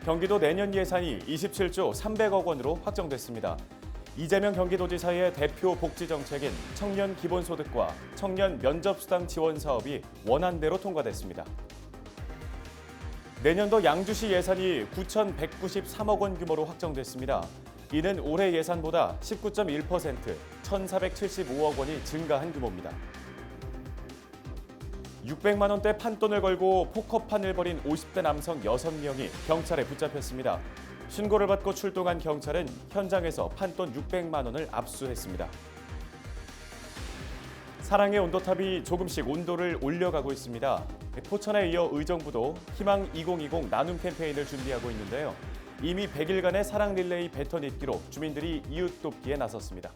경기도 내년 예산이 27조 300억 원으로 확정됐습니다. 이재명 경기도지사의 대표 복지 정책인 청년 기본소득과 청년 면접수당 지원 사업이 원안대로 통과됐습니다. 내년도 양주시 예산이 9,193억 원 규모로 확정됐습니다. 이는 올해 예산보다 19.1%, 1,475억 원이 증가한 규모입니다. 600만 원대 판돈을 걸고 포커판을 벌인 50대 남성 6명이 경찰에 붙잡혔습니다. 신고를 받고 출동한 경찰은 현장에서 판돈 600만 원을 압수했습니다. 사랑의 온도탑이 조금씩 온도를 올려가고 있습니다. 포천에 이어 의정부도 희망 2020 나눔 캠페인을 준비하고 있는데요. 이미 100일간의 사랑 릴레이 배턴 잇기로 주민들이 이웃 돕기에 나섰습니다.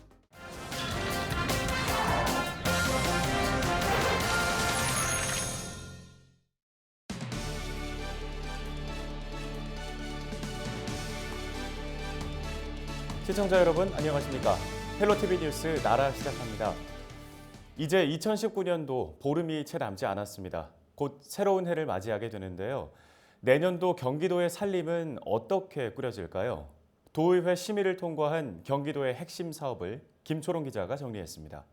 시청자 여러분 안녕하십니까? 헬로티비 뉴스 나라 시작합니다. 이제 2019년도 보름이 채 남지 않았습니다. 곧 새로운 해를 맞이하게 되는데요. 내년도 경기도의 살림은 어떻게 꾸려질까요? 도의회 심의를 통과한 경기도의 핵심 사업을 김초롱 기자가 정리했습니다.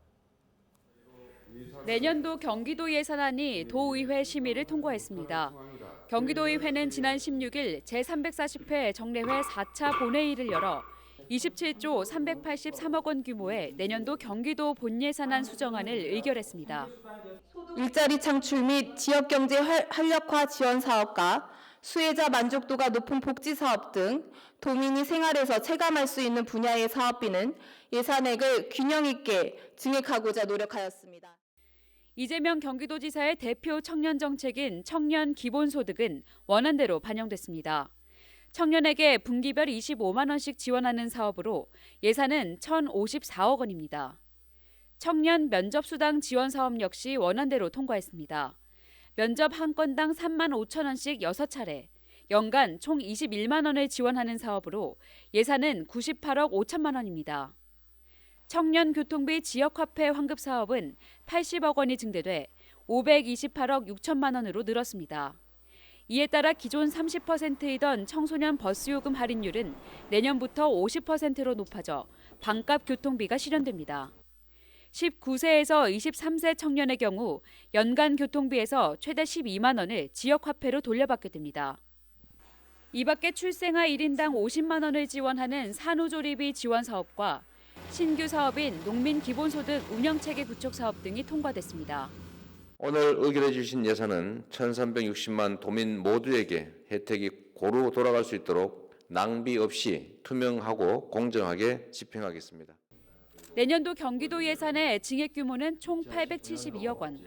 내년도 경기도 예산안이 도의회 심의를 통과했습니다. 경기도의회는 지난 16일 제340회 정례회 4차 본회의를 열어 27조 383억 원 규모의 내년도 경기도 본예산안 수정안을 의결했습니다. 일자리 창출 및 지역경제 활력화 지원 사업과 수혜자 만족도가 높은 복지 사업 등 도민이 생활에서 체감할 수 있는 분야의 사업비는 예산액을 균형 있게 증액하고자 노력하였습니다. 이재명 경기도지사의 대표 청년 정책인 청년 기본소득은 원안대로 반영됐습니다. 청년에게 분기별 25만 원씩 지원하는 사업으로 예산은 1,054억 원입니다. 청년 면접수당 지원 사업 역시 원안대로 통과했습니다. 면접 한 건당 3만 5천 원씩 6차례, 연간 총 21만 원을 지원하는 사업으로 예산은 98억 5천만 원입니다. 청년 교통비 지역화폐 환급 사업은 80억 원이 증대돼 528억 6천만 원으로 늘었습니다. 이에 따라 기존 30%이던 청소년 버스요금 할인율은 내년부터 50%로 높아져 반값 교통비가 실현됩니다. 19세에서 23세 청년의 경우 연간 교통비에서 최대 12만 원을 지역화폐로 돌려받게 됩니다. 이 밖에 출생아 1인당 50만 원을 지원하는 산후조리비 지원 사업과 신규 사업인 농민기본소득 운영체계 구축 사업 등이 통과됐습니다. 오늘 의결해 주신 예산은 1,360만 도민 모두에게 혜택이 고루 돌아갈 수 있도록 낭비 없이 투명하고 공정하게 집행하겠습니다. 내년도 경기도 예산의 증액 규모는 총 872억 원.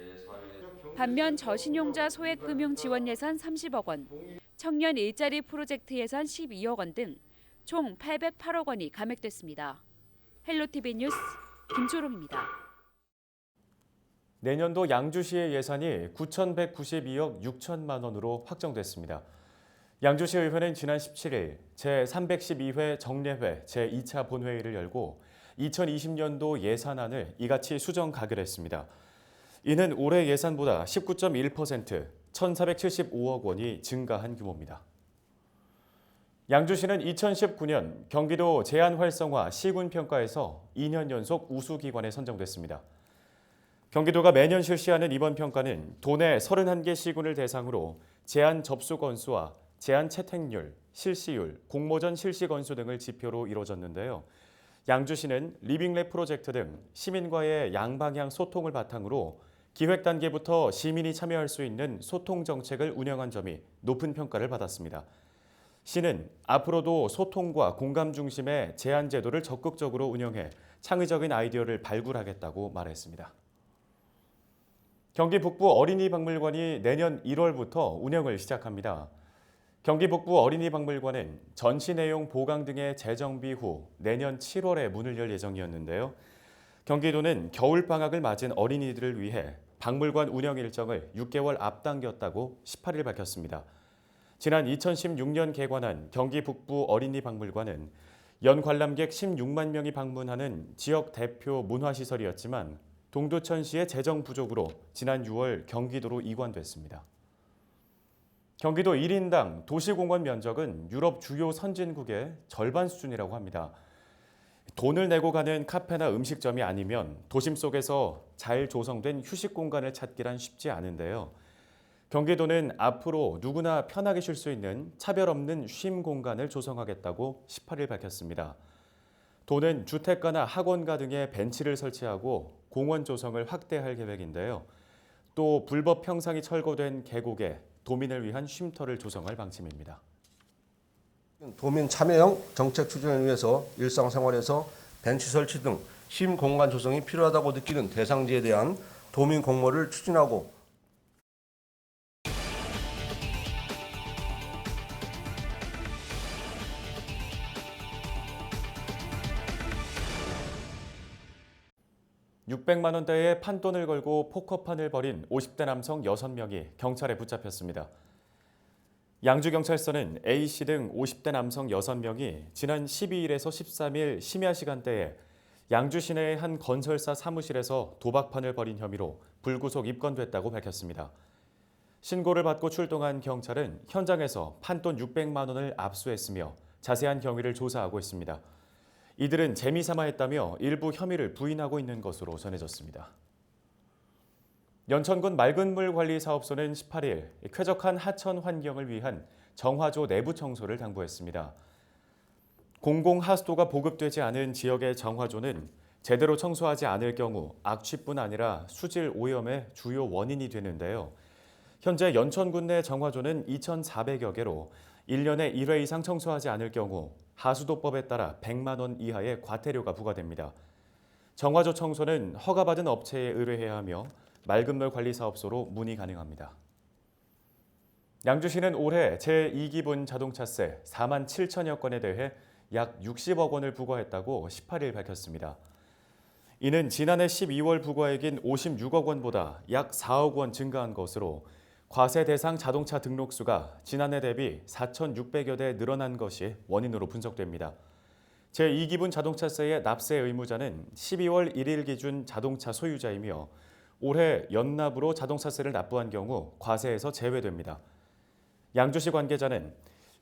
반면 저신용자 소액금융 지원 예산 30억 원, 청년 일자리 프로젝트 예산 12억 원 등 총 808억 원이 감액됐습니다. 헬로티비 뉴스 김초롱입니다. 내년도 양주시의 예산이 9,192억 6천만 원으로 확정됐습니다. 양주시의회는 지난 17일 제312회 정례회 제2차 본회의를 열고 2020년도 예산안을 이같이 수정 가결했습니다. 이는 올해 예산보다 19.1%, 1,475억 원이 증가한 규모입니다. 양주시는 2019년 경기도 제안 활성화 시군 평가에서 2년 연속 우수기관에 선정됐습니다. 경기도가 매년 실시하는 이번 평가는 도내 31개 시군을 대상으로 제안 접수 건수와 제안 채택률, 실시율, 공모전 실시 건수 등을 지표로 이루어졌는데요. 양주시는 리빙랩 프로젝트 등 시민과의 양방향 소통을 바탕으로 기획 단계부터 시민이 참여할 수 있는 소통 정책을 운영한 점이 높은 평가를 받았습니다. 시는 앞으로도 소통과 공감 중심의 제안 제도를 적극적으로 운영해 창의적인 아이디어를 발굴하겠다고 말했습니다. 경기 북부 어린이박물관이 내년 1월부터 운영을 시작합니다. 경기 북부 어린이박물관은 전시 내용 보강 등의 재정비 후 내년 7월에 문을 열 예정이었는데요. 경기도는 겨울방학을 맞은 어린이들을 위해 박물관 운영 일정을 6개월 앞당겼다고 18일 밝혔습니다. 지난 2016년 개관한 경기 북부 어린이박물관은 연 관람객 16만 명이 방문하는 지역 대표 문화시설이었지만 동두천시의 재정 부족으로 지난 6월 경기도로 이관됐습니다. 경기도 1인당 도시공원 면적은 유럽 주요 선진국의 절반 수준이라고 합니다. 돈을 내고 가는 카페나 음식점이 아니면 도심 속에서 잘 조성된 휴식 공간을 찾기란 쉽지 않은데요. 경기도는 앞으로 누구나 편하게 쉴 수 있는 차별 없는 쉼 공간을 조성하겠다고 18일 밝혔습니다. 도는 주택가나 학원가 등에 벤치를 설치하고 공원 조성을 확대할 계획인데요. 또 불법 평상이 철거된 계곡에 도민을 위한 쉼터를 조성할 방침입니다. 도민 참여형 정책 추진을 위해서 일상생활에서 벤치 설치 등 쉼 공간 조성이 필요하다고 느끼는 대상지에 대한 도민 공모를 추진하고 (600만 원대의 판돈을 걸고 포커판을 벌인 50대 남성 6명이 경찰에 붙잡혔습니다. 양주경찰서는 A씨 등 50대 남성 6명이 지난 12일에서 13일 심야 시간대에 양주 시내의 한 건설사 사무실에서 도박판을 벌인 혐의로 불구속 입건됐다고 밝혔습니다. 신고를 받고 출동한 경찰은 현장에서 판돈 600만 원을 압수했으며 자세한 경위를 조사하고 있습니다. 이들은 재미삼아 했다며 일부 혐의를 부인하고 있는 것으로 전해졌습니다. 연천군 맑은물관리사업소는 18일 쾌적한 하천 환경을 위한 정화조 내부 청소를 당부했습니다. 공공하수도가 보급되지 않은 지역의 정화조는 제대로 청소하지 않을 경우 악취뿐 아니라 수질 오염의 주요 원인이 되는데요. 현재 연천군 내 정화조는 2,400여 개로 1년에 1회 이상 청소하지 않을 경우 하수도법에 따라 100만 원 이하의 과태료가 부과됩니다. 정화조 청소는 허가받은 업체에 의뢰해야 하며 맑은물관리사업소로 문의 가능합니다. 양주시는 올해 제2기분 자동차세 4만 7천여 건에 대해 약 60억 원을 부과했다고 18일 밝혔습니다. 이는 지난해 12월 부과액인 56억 원보다 약 4억 원 증가한 것으로 과세 대상 자동차 등록수가 지난해 대비 4,600여 대 늘어난 것이 원인으로 분석됩니다. 제2기분 자동차세의 납세 의무자는 12월 1일 기준 자동차 소유자이며 올해 연납으로 자동차세를 납부한 경우 과세에서 제외됩니다. 양주시 관계자는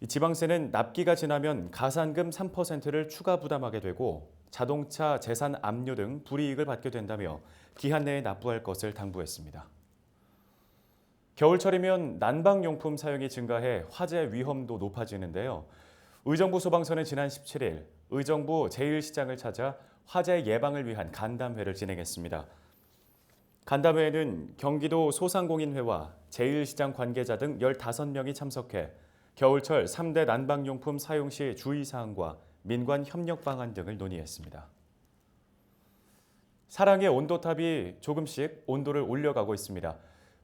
지방세는 납기가 지나면 가산금 3%를 추가 부담하게 되고 자동차 재산 압류 등 불이익을 받게 된다며 기한 내에 납부할 것을 당부했습니다. 겨울철이면 난방용품 사용이 증가해 화재 위험도 높아지는데요. 의정부 소방서는 지난 17일 의정부 제1시장을 찾아 화재 예방을 위한 간담회를 진행했습니다. 간담회에는 경기도 소상공인회와 제1시장 관계자 등 15명이 참석해 겨울철 3대 난방용품 사용 시 주의사항과 민관 협력 방안 등을 논의했습니다. 사랑의 온도탑이 조금씩 온도를 올려가고 있습니다.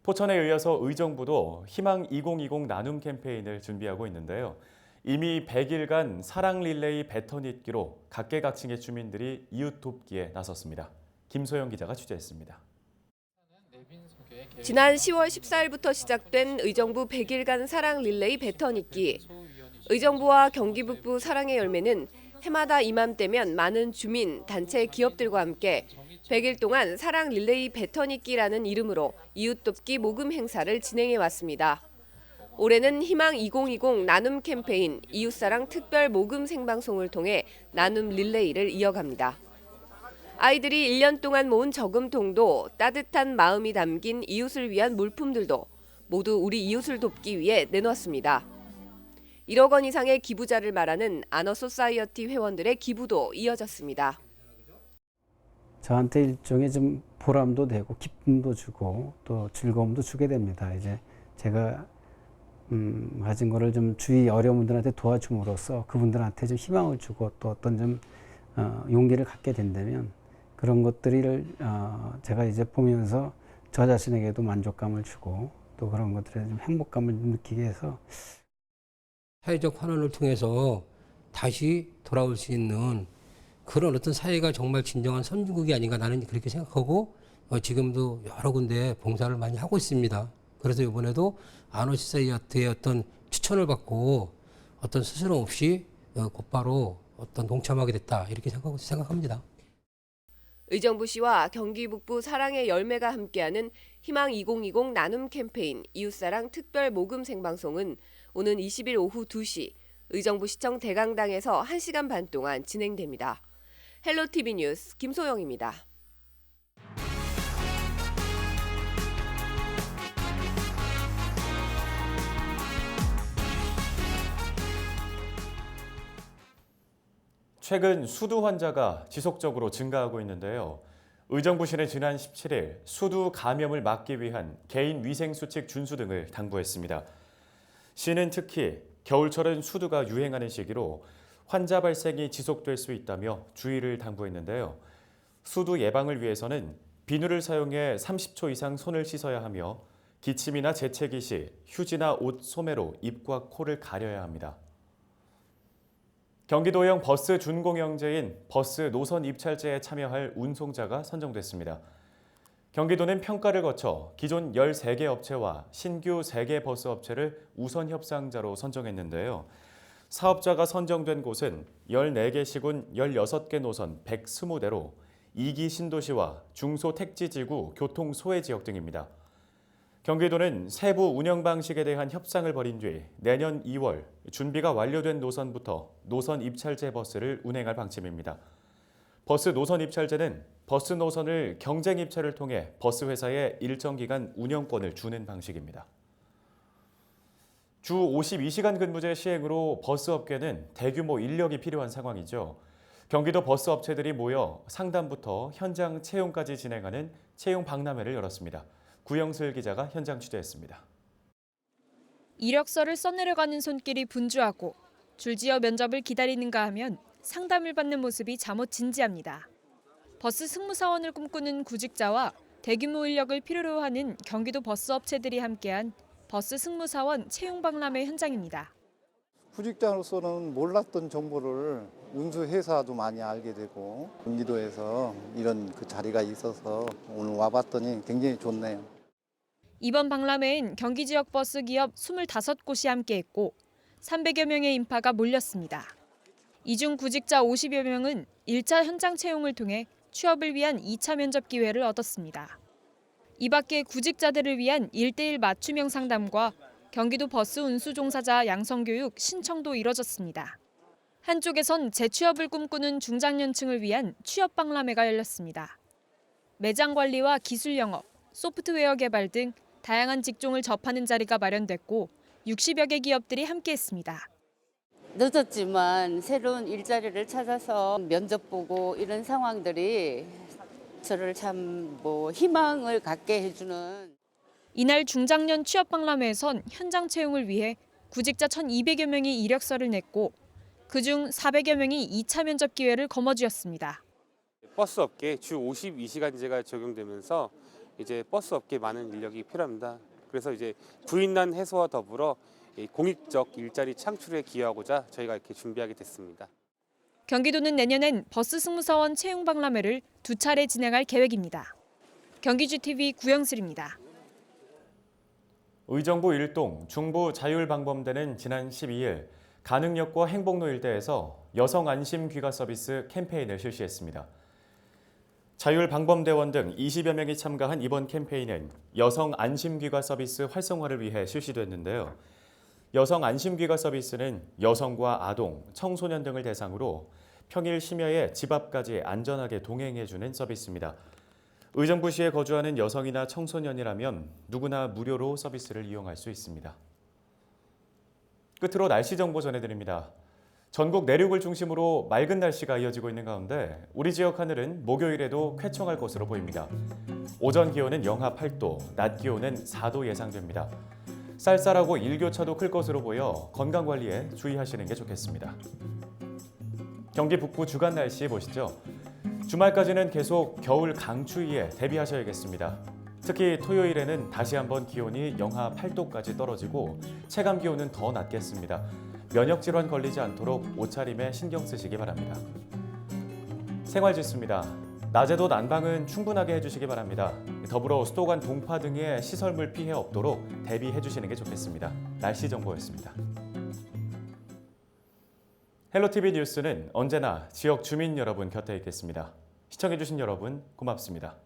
포천에 이어서 의정부도 희망 2020 나눔 캠페인을 준비하고 있는데요. 이미 100일간 사랑 릴레이 배턴 잇기로 각계각층의 주민들이 이웃 돕기에 나섰습니다. 김소영 기자가 취재했습니다. 지난 10월 14일부터 시작된 의정부 100일간 사랑 릴레이 배턴 잇기. 의정부와 경기 북부 사랑의 열매는 해마다 이맘때면 많은 주민, 단체, 기업들과 함께 100일 동안 사랑 릴레이 배턴 잇기라는 이름으로 이웃 돕기 모금 행사를 진행해 왔습니다. 올해는 희망 2020 나눔 캠페인 이웃사랑 특별 모금 생방송을 통해 나눔 릴레이를 이어갑니다. 아이들이 1년 동안 모은 저금통도 따뜻한 마음이 담긴 이웃을 위한 물품들도 모두 우리 이웃을 돕기 위해 내놓았습니다. 1억 원 이상의 기부자를 말하는 아너소사이어티 회원들의 기부도 이어졌습니다. 저한테 일종의 좀 보람도 되고 기쁨도 주고 또 즐거움도 주게 됩니다. 이제 제가 가진 거를 좀 주위 어려운 분들한테 도와줌으로써 그분들한테 좀 희망을 주고 또 어떤 좀 용기를 갖게 된다면 그런 것들을 제가 이제 보면서 저 자신에게도 만족감을 주고 또 그런 것들에 좀 행복감을 느끼게 해서 사회적 환원을 통해서 다시 돌아올 수 있는 그런 어떤 사회가 정말 진정한 선진국이 아닌가 나는 그렇게 생각하고 지금도 여러 군데 봉사를 많이 하고 있습니다. 그래서 이번에도 아너소사이어티의 어떤 추천을 받고 어떤 스스럼 없이 곧바로 어떤 동참하게 됐다 이렇게 생각합니다. 의정부시와 경기 북부 사랑의 열매가 함께하는 희망 2020 나눔 캠페인 이웃사랑 특별 모금 생방송은 오는 20일 오후 2시 의정부 시청 대강당에서 1시간 반 동안 진행됩니다. 헬로티비 뉴스 김소영입니다. 최근 수두 환자가 지속적으로 증가하고 있는데요. 의정부시는 지난 17일 수두 감염을 막기 위한 개인 위생 수칙 준수 등을 당부했습니다. 시는 특히 겨울철은 수두가 유행하는 시기로 환자 발생이 지속될 수 있다며 주의를 당부했는데요. 수두 예방을 위해서는 비누를 사용해 30초 이상 손을 씻어야 하며 기침이나 재채기 시 휴지나 옷 소매로 입과 코를 가려야 합니다. 경기도형 버스 준공영제인 버스 노선 입찰제에 참여할 운송자가 선정됐습니다. 경기도는 평가를 거쳐 기존 13개 업체와 신규 3개 버스 업체를 우선 협상자로 선정했는데요. 사업자가 선정된 곳은 14개 시군 16개 노선 120대로 2기 신도시와 중소택지지구 교통소외지역 등입니다. 경기도는 세부 운영 방식에 대한 협상을 벌인 뒤 내년 2월 준비가 완료된 노선부터 노선 입찰제 버스를 운행할 방침입니다. 버스 노선 입찰제는 버스 노선을 경쟁 입찰을 통해 버스 회사에 일정 기간 운영권을 주는 방식입니다. 주 52시간 근무제 시행으로 버스 업계는 대규모 인력이 필요한 상황이죠. 경기도 버스 업체들이 모여 상담부터 현장 채용까지 진행하는 채용 박람회를 열었습니다. 구영슬 기자가 현장 취재했습니다. 이력서를 써내려가는 손길이 분주하고 줄지어 면접을 기다리는가 하면 상담을 받는 모습이 잠옷 진지합니다. 버스 승무사원을 꿈꾸는 구직자와 대규모 인력을 필요로 하는 경기도 버스 업체들이 함께한 버스 승무사원 채용 박람회 현장입니다. 구직자로서는 몰랐던 정보를 운수회사도 많이 알게 되고 경기도에서 이런 그 자리가 있어서 오늘 와봤더니 굉장히 좋네요. 이번 박람회엔 경기 지역 버스 기업 25곳이 함께했고 300여 명의 인파가 몰렸습니다. 이 중 구직자 50여 명은 1차 현장 채용을 통해 취업을 위한 2차 면접 기회를 얻었습니다. 이 밖에 구직자들을 위한 1:1 맞춤형 상담과 경기도 버스 운수 종사자 양성교육 신청도 이뤄졌습니다. 한쪽에선 재취업을 꿈꾸는 중장년층을 위한 취업 박람회가 열렸습니다. 매장 관리와 기술 영업, 소프트웨어 개발 등 다양한 직종을 접하는 자리가 마련됐고 60여 개 기업들이 함께했습니다. 늦었지만 새로운 일자리를 찾아서 면접 보고 이런 상황들이 저를 참 희망을 갖게 해주는. 이날 중장년 취업 박람회에선 현장 채용을 위해 구직자 1,200여 명이 이력서를 냈고 그중 400여 명이 2차 면접 기회를 거머쥐었습니다. 버스 업계에 주 52시간제가 적용되면서 이제 버스 업계에 많은 인력이 필요합니다. 그래서 이제 부인난 해소와 더불어 공익적 일자리 창출에 기여하고자 저희가 이렇게 준비하게 됐습니다. 경기도는 내년엔 버스 승무사원 채용 박람회를 2차례 진행할 계획입니다. 경기주TV 구영슬입니다. 의정부 일동 중부 자율방범대는 지난 12일 가능역과 행복로 일대에서 여성 안심 귀가 서비스 캠페인을 실시했습니다. 자율방범대원 등 20여 명이 참가한 이번 캠페인은 여성 안심귀가 서비스 활성화를 위해 실시됐는데요. 여성 안심귀가 서비스는 여성과 아동, 청소년 등을 대상으로 평일 심야에 집 앞까지 안전하게 동행해주는 서비스입니다. 의정부시에 거주하는 여성이나 청소년이라면 누구나 무료로 서비스를 이용할 수 있습니다. 끝으로 날씨 정보 전해드립니다. 전국 내륙을 중심으로 맑은 날씨가 이어지고 있는 가운데 우리 지역 하늘은 목요일에도 쾌청할 것으로 보입니다. 오전 기온은 영하 8도, 낮 기온은 4도 예상됩니다. 쌀쌀하고 일교차도 클 것으로 보여 건강관리에 주의하시는 게 좋겠습니다. 경기 북부 주간 날씨 보시죠. 주말까지는 계속 겨울 강추위에 대비하셔야겠습니다. 특히 토요일에는 다시 한번 기온이 영하 8도까지 떨어지고 체감 기온은 더 낮겠습니다. 면역질환 걸리지 않도록 옷차림에 신경 쓰시기 바랍니다. 생활지수입니다. 낮에도 난방은 충분하게 해주시기 바랍니다. 더불어 수도 간 동파 등의 시설물 피해 없도록 대비해 주시는 게 좋겠습니다. 날씨 정보였습니다. 헬로티비 뉴스는 언제나 지역 주민 여러분 곁에 있겠습니다. 시청해주신 여러분 고맙습니다.